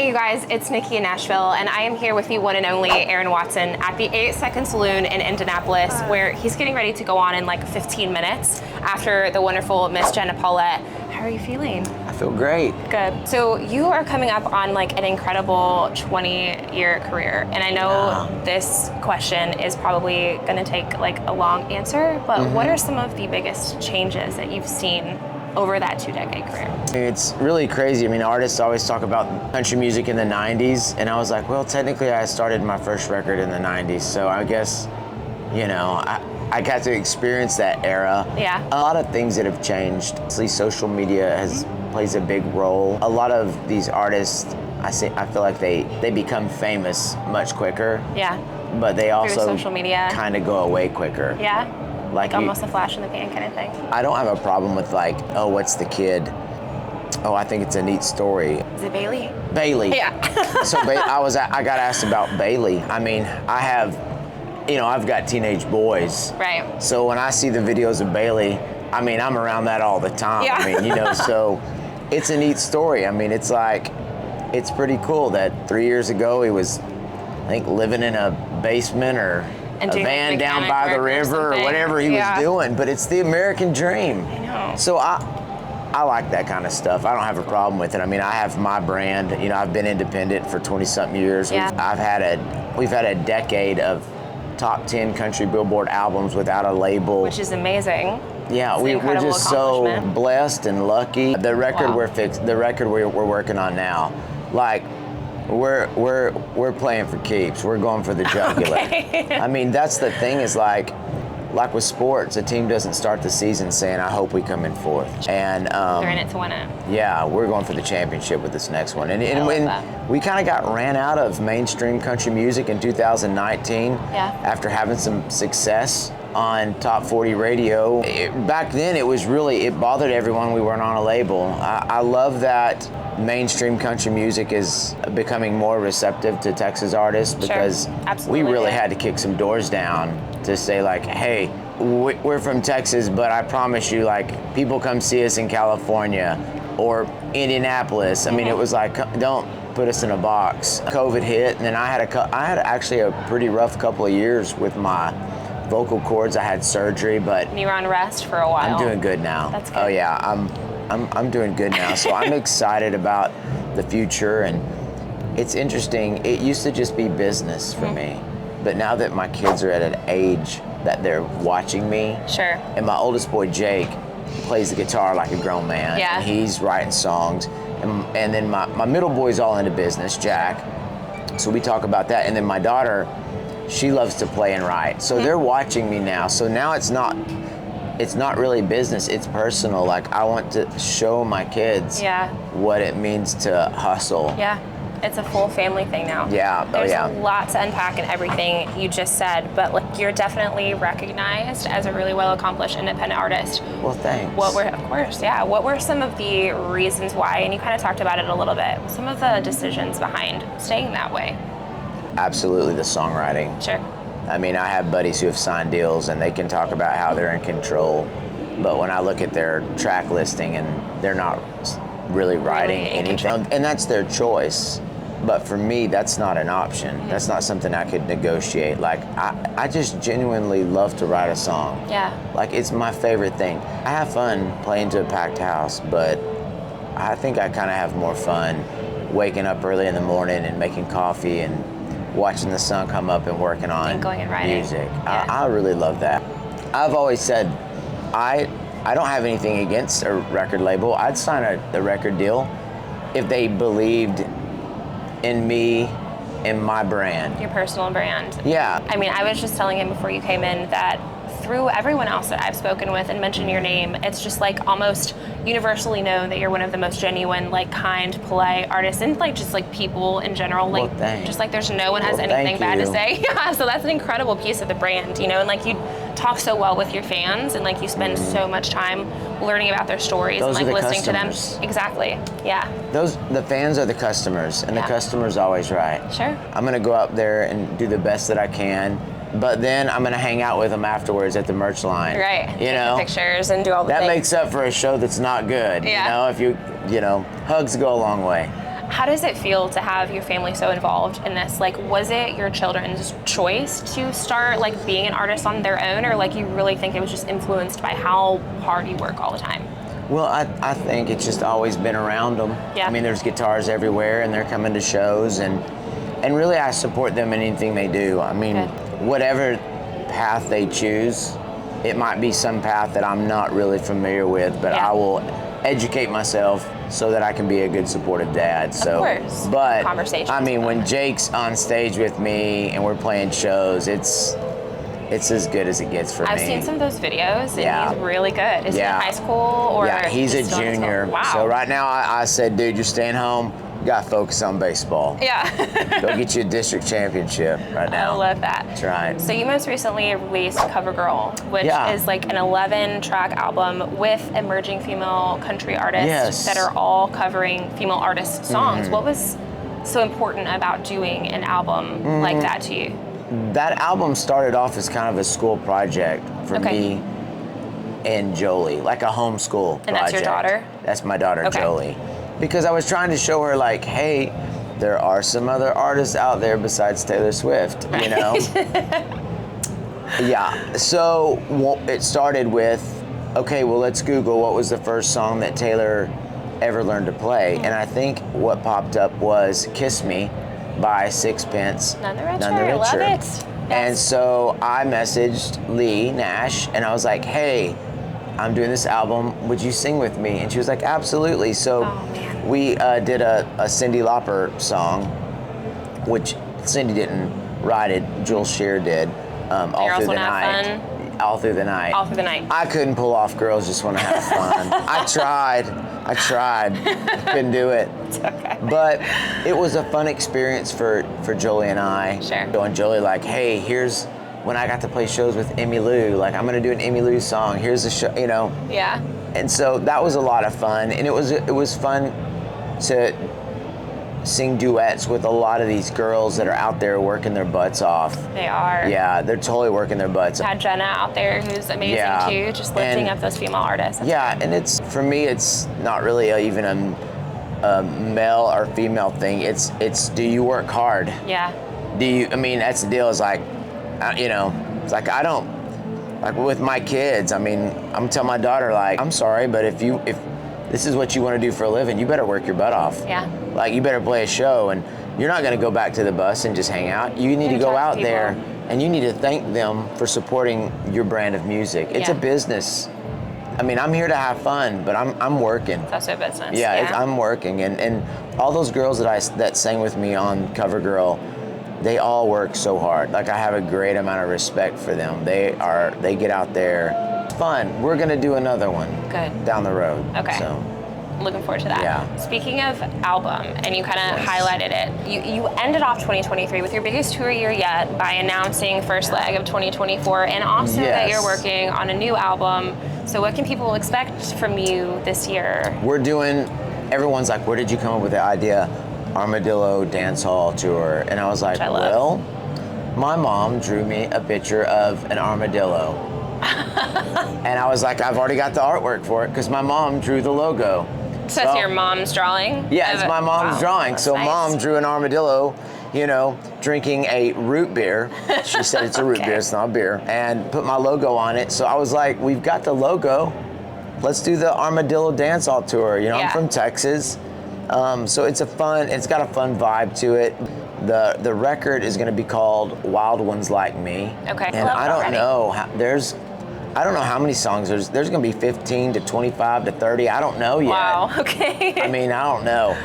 Hey you guys, it's Nikki in Nashville, and I am here with the one and only Aaron Watson at the 8 Second Saloon in Indianapolis, where he's getting ready to go on in like 15 minutes after the wonderful Miss Jenna Paulette. How are you feeling? I feel great. Good. So you are coming up on like an incredible 20-year career, and I know this question is probably going to take like a long answer, but what are some of the biggest changes that you've seen over that 2-decade career? It's really crazy. I mean, artists always talk about country music in the 90s, and I was like, well, technically I started my first record in the 90s, so I guess, you know, I got to experience that era. Yeah. A lot of things that have changed. Obviously, social media plays a big role. A lot of these artists, I feel like they become famous much quicker. Yeah. But they also through social media kind of go away quicker. Yeah. Like almost a flash in the pan kind of thing. I don't have a problem with like, oh, what's the kid? Oh, I think it's a neat story. Is it Bailey? Bailey. Yeah. So I got asked about Bailey. I mean, I've got teenage boys. Right. So when I see the videos of Bailey, I mean, I'm around that all the time. Yeah. I mean, so it's a neat story. I mean, it's pretty cool that 3 years ago he was, I think, living in a basement or a van down by the river or whatever he was doing, but it's the American dream. I know. So I like that kind of stuff. I don't have a problem with it. I mean, I have my brand. You know, I've been independent for 20-something years. Yeah. We've had a decade of top 10 country Billboard albums without a label. Which is amazing. Yeah, we're just so blessed and lucky. The record we're working on now, like, we're playing for keeps. We're going for the jugular. Okay. I mean, that's the thing is like with sports, a team doesn't start the season saying, I hope we come in fourth. And they're in it to win it. Yeah, we're going for the championship with this next one. And when we kind of got ran out of mainstream country music in 2019 after having some success on Top 40 radio. Back then it bothered everyone we weren't on a label. I love that mainstream country music is becoming more receptive to Texas artists because we really had to kick some doors down to say like, hey, we're from Texas, but I promise you, like, people come see us in California or Indianapolis. I mean, it was like, don't put us in a box. COVID hit, and then I had actually a pretty rough couple of years with my vocal cords. I had surgery, but and you were on rest for a while. I'm doing good now. That's good. Oh yeah, I'm doing good now. So I'm excited about the future, and it's interesting. It used to just be business for me, but now that my kids are at an age that they're watching me, and my oldest boy Jake plays the guitar like a grown man. Yeah. And he's writing songs, and then my middle boy's all into business, Jack. So we talk about that, and then my daughter, she loves to play and write. So they're watching me now. So now it's not really business, it's personal. Like, I want to show my kids what it means to hustle. Yeah, it's a full family thing now. Yeah, There's a lot to unpack in everything you just said, but like, you're definitely recognized as a really well-accomplished independent artist. Well, thanks. What were some of the reasons why, and you kind of talked about it a little bit, some of the decisions behind staying that way? Absolutely the songwriting. Sure. I mean, I have buddies who have signed deals and they can talk about how they're in control, but when I look at their track listing and they're not really writing anything, and that's their choice. But for me, that's not an option. That's not something I could negotiate. Like, I just genuinely love to write a song. Yeah. Like, it's my favorite thing. I have fun playing to a packed house, but I think I kind of have more fun waking up early in the morning and making coffee and watching the sun come up and working on music. Yeah. I really love that. I've always said I don't have anything against a record label. I'd sign a record deal if they believed in me and my brand. Your personal brand. Yeah. I mean, I was just telling him before you came in that through everyone else that I've spoken with and mentioned your name, it's just like almost universally known that you're one of the most genuine, like, kind, polite artists, and like just like people in general. Like, just like there's no one has anything bad to say. Yeah, so that's an incredible piece of the brand, you know, and like, you talk so well with your fans, and like, you spend so much time learning about their stories and like listening to them. Exactly. Yeah. The fans are the customers, and the customer's always right. Sure. I'm gonna go out there and do the best that I can, but then I'm gonna hang out with them afterwards at the merch line. Right. You know, take pictures and do all the things. That makes up for a show that's not good. Yeah. You know, if you know, hugs go a long way. How does it feel to have your family so involved in this? Like, was it your children's choice to start like being an artist on their own, or like you really think it was just influenced by how hard you work all the time? Well, I think it's just always been around them. Yeah. I mean, there's guitars everywhere, and they're coming to shows, and really I support them in anything they do. I mean, whatever path they choose, it might be some path that I'm not really familiar with, but I will educate myself so that I can be a good supportive dad. So, of course. But Conversations. I mean, when Jake's on stage with me and we're playing shows, it's as good as it gets for me. I've seen some of those videos, and he's really good. Is he in high school or? Yeah, he's a junior. Wow. So right now, I said, dude, you're staying home. You gotta focus on baseball. Yeah. Go get you a district championship right now. I love that. That's right. So you most recently released Cover Girl, which is like an 11-track album with emerging female country artists that are all covering female artist songs. What was so important about doing an album like that to you? That album started off as kind of a school project for me and Jolie, like a homeschool project. And that's your daughter? That's my daughter, Jolie. Because I was trying to show her, like, hey, there are some other artists out there besides Taylor Swift, you know? So it started with, okay, well, let's Google what was the first song that Taylor ever learned to play. And I think what popped up was Kiss Me by Sixpence None the Richer. None the Richer. Love it. Yes. And so I messaged Lee Nash, and I was like, hey, I'm doing this album, would you sing with me? And she was like, absolutely. So we did a Cyndi Lauper song, which Cyndi didn't write it, Jules Shear did, all through the night. All through the night. All through the night. I couldn't pull off Girls Just Want to Have Fun. I tried. Couldn't do it. It's okay. But it was a fun experience for Jolie and I. Sure. And Jolie like, hey, here's when I got to play shows with Emmylou. Like, I'm going to do an Emmylou song. Here's the show, you know. Yeah. And so that was a lot of fun. And it was fun to sing duets with a lot of these girls that are out there working their butts off. They are. Yeah, they're totally working their butts off. Had Jenna out there who's amazing too, just lifting up those female artists. That's and it's, for me, it's not really even a male or female thing. It's do you work hard? Yeah. Do you, I mean, that's the deal, is like, you know, it's like I don't, like with my kids, I mean, I'm telling my daughter, like, I'm sorry, but if this is what you want to do for a living, you better work your butt off. Yeah. Like, you better play a show, and you're not going to go back to the bus and just hang out. You need to go out there, and you need to thank them for supporting your brand of music. It's a business. I mean, I'm here to have fun, but I'm working. It's also a business. Yeah. I'm working, and all those girls that sang with me on Cover Girl, they all work so hard. Like, I have a great amount of respect for them. They get out there. It's fun. We're gonna do another one. Good. Down the road. Okay. So. Looking forward to that. Yeah. Speaking of album, and you kind of highlighted it, you ended off 2023 with your biggest tour year yet by announcing first leg of 2024, and also that you're working on a new album. So what can people expect from you this year? Everyone's like, where did you come up with the idea? Armadillo Dance Hall Tour. And I was like, well, my mom drew me a picture of an armadillo. And I was like, I've already got the artwork for it because my mom drew the logo. So that's your mom's drawing? Yeah, it's my mom's drawing. So Mom drew an armadillo, you know, drinking a root beer. She said it's a root beer, it's not a beer. And put my logo on it. So I was like, we've got the logo. Let's do the Armadillo Dance Hall Tour. You know, I'm from Texas. So it's got a fun vibe to it. The record is going to be called Wild Ones Like Me. Okay. And I don't know I don't know how many songs there's going to be 15 to 25 to 30. I don't know yet. Wow. Okay. I mean, I don't know.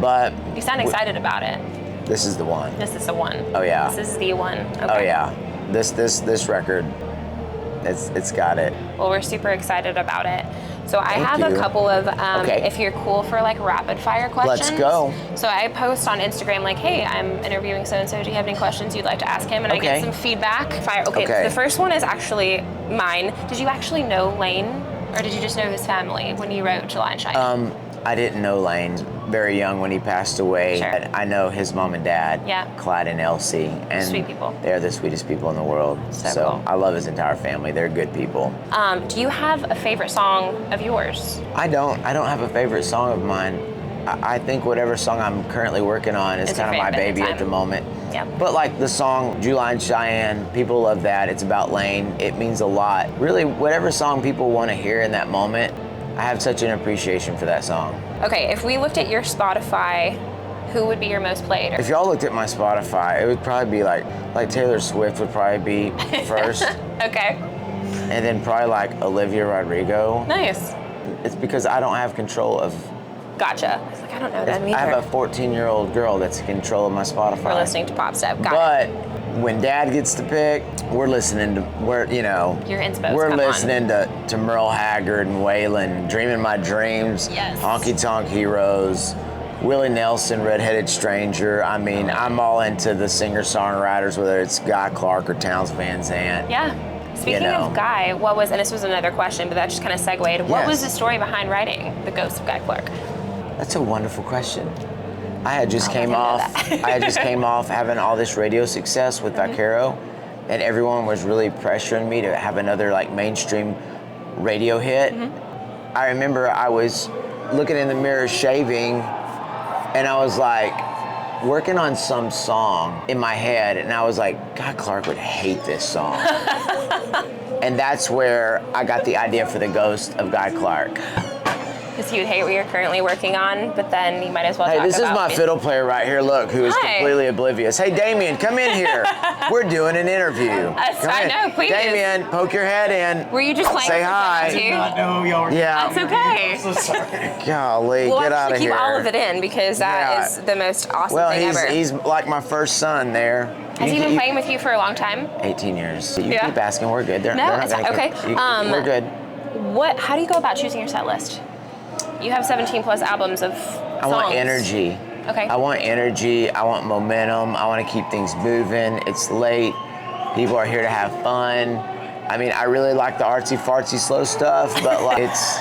But you sound excited about it. This is the one. This is the one. Oh yeah. This is the one. Okay. Oh yeah. This record, it's got it. Well, we're super excited about it. So I have a couple of, if you're cool for like rapid fire questions. Let's go. So I post on Instagram like, hey, I'm interviewing so-and-so. Do you have any questions you'd like to ask him? And I get some feedback. Okay, the first one is actually mine. Did you actually know Lane, or did you just know his family when you wrote July and Shine? I didn't know Lane very young when he passed away. Sure. I know his mom and dad, Clyde and Elsie. And sweet people. They're the sweetest people in the world. So cool. I love his entire family. They're good people. Do you have a favorite song of yours? I don't have a favorite song of mine. I think whatever song I'm currently working on is kind of my baby at the moment. Yep. But like the song July and Cheyenne, people love that. It's about Lane. It means a lot. Really, whatever song people want to hear in that moment, I have such an appreciation for that song. Okay, if we looked at your Spotify, who would be your most played? If y'all looked at my Spotify, it would probably be like Taylor Swift would probably be first. Okay. And then probably like Olivia Rodrigo. Nice. It's because I don't have control of. Gotcha. I was like, I don't know that either. I have a 14-year-old girl that's in control of my Spotify. We're listening to pop stuff. But when Dad gets to pick, we're listening to Your inspo. We're listening to Merle Haggard and Waylon, Dreaming My Dreams, yes. Honky Tonk Heroes, Willie Nelson, Redheaded Stranger. I mean, I'm all into the singer-songwriters, whether it's Guy Clark or Townes Van Zandt. Yeah. Speaking of Guy, and this was another question, but that just kind of segued. What was the story behind writing The Ghost of Guy Clark? That's a wonderful question. I just came off having all this radio success with Vaquero, and everyone was really pressuring me to have another like mainstream radio hit. I remember I was looking in the mirror shaving, and I was like working on some song in my head, and I was like, Guy Clark would hate this song. And that's where I got the idea for The Ghost of Guy Clark. Because he would hate what you're currently working on, but then you might as well talk about Hey, this is my fiddle player right here, look, who is completely oblivious. Hey, Damien, come in here. We're doing an interview. I know, please. Damien, poke your head in. Were you just playing Say for hi. too? I know who y'all were. Yeah. That's okay. I'm so sorry. Golly, We'll get out of actually here. keep all of it in because that is the most awesome thing ever. He's like my first son there. Has he been playing with you for a long time? 18 years. You keep asking, we're good. They're not gonna okay. We're good. How do you go about choosing your set list? You have 17 plus albums of songs. I want energy. Okay. I want energy. I want momentum. I want to keep things moving. It's late. People are here to have fun. I mean, I really like the artsy-fartsy slow stuff, but like it's,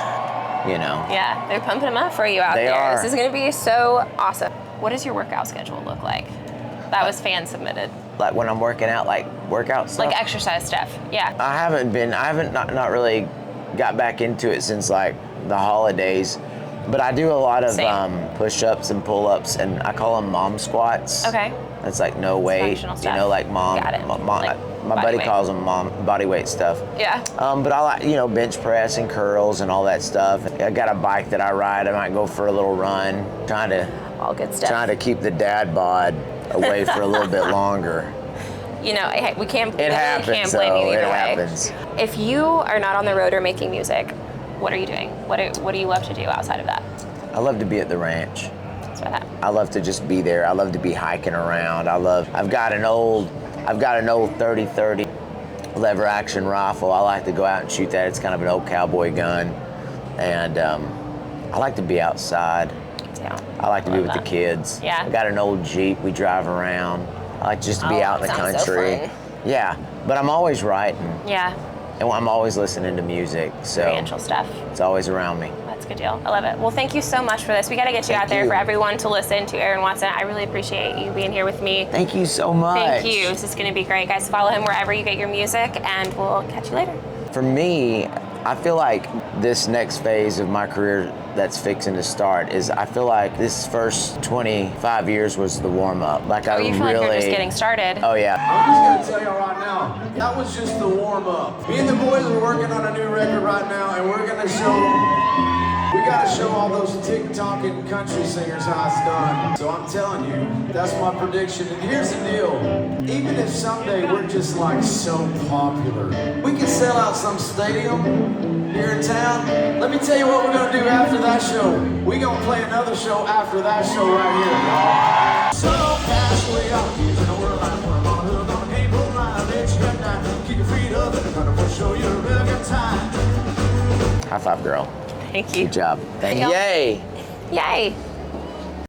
Yeah, they're pumping them up for you out there. Are. This is going to be so awesome. What does your workout schedule look like? That was fan submitted. Like when I'm working out, like workout stuff? Like exercise stuff, yeah. I haven't not really got back into it since like the holidays, but I do a lot of push-ups and pull-ups, and I call them mom squats. Okay. That's like no weight, like mom. Got it. My buddy calls them mom body weight stuff. Yeah. But I like bench press and curls and all that stuff. I got a bike that I ride. I might go for a little run, all good stuff. Trying to keep the dad bod away for a little bit longer. We can't. It happens. Can't blame you either way. Happens. If you are not on the road or making music, what are you doing? What do you love to do outside of that? I love to be at the ranch. That's what happened. I love to just be there. I love to be hiking around. I've got an old 30-30 lever action rifle. I like to go out and shoot that. It's kind of an old cowboy gun. And I like to be outside. Yeah. I like to be with the kids. Yeah. I got an old Jeep. We drive around. I like just to be out in the country. So fun. Yeah, but I'm always writing. Yeah. And I'm always listening to music. So Experiential stuff. It's always around me. That's a good deal. I love it. Well, thank you so much for this. We got to get you out there for everyone to listen to Aaron Watson. I really appreciate you being here with me. Thank you so much. Thank you. This is going to be great. Guys, follow him wherever you get your music, and we'll catch you later. For me, I feel like this next phase of my career that's fixing to start is I feel like this first 25 years was the warm-up. Like you feel like you're just getting started. Oh, yeah. I'm just gonna tell y'all right now, that was just the warm-up. Me and the boys are working on a new record right now, and we gotta show all those tick-tocking country singers how it's done. So I'm telling you, that's my prediction. And here's the deal, even if someday we're just like so popular, we can sell out some stadium here in town. Let me tell you what we're gonna do after that show. We're gonna play another show after that show right here, y'all. So casually out here in the world, I'm on hook on the cable line. Let you get down, keep your feet up, and I'm gonna show you a real good time. High five, girl. Thank you. Good job. Thank you. Yay. Yay.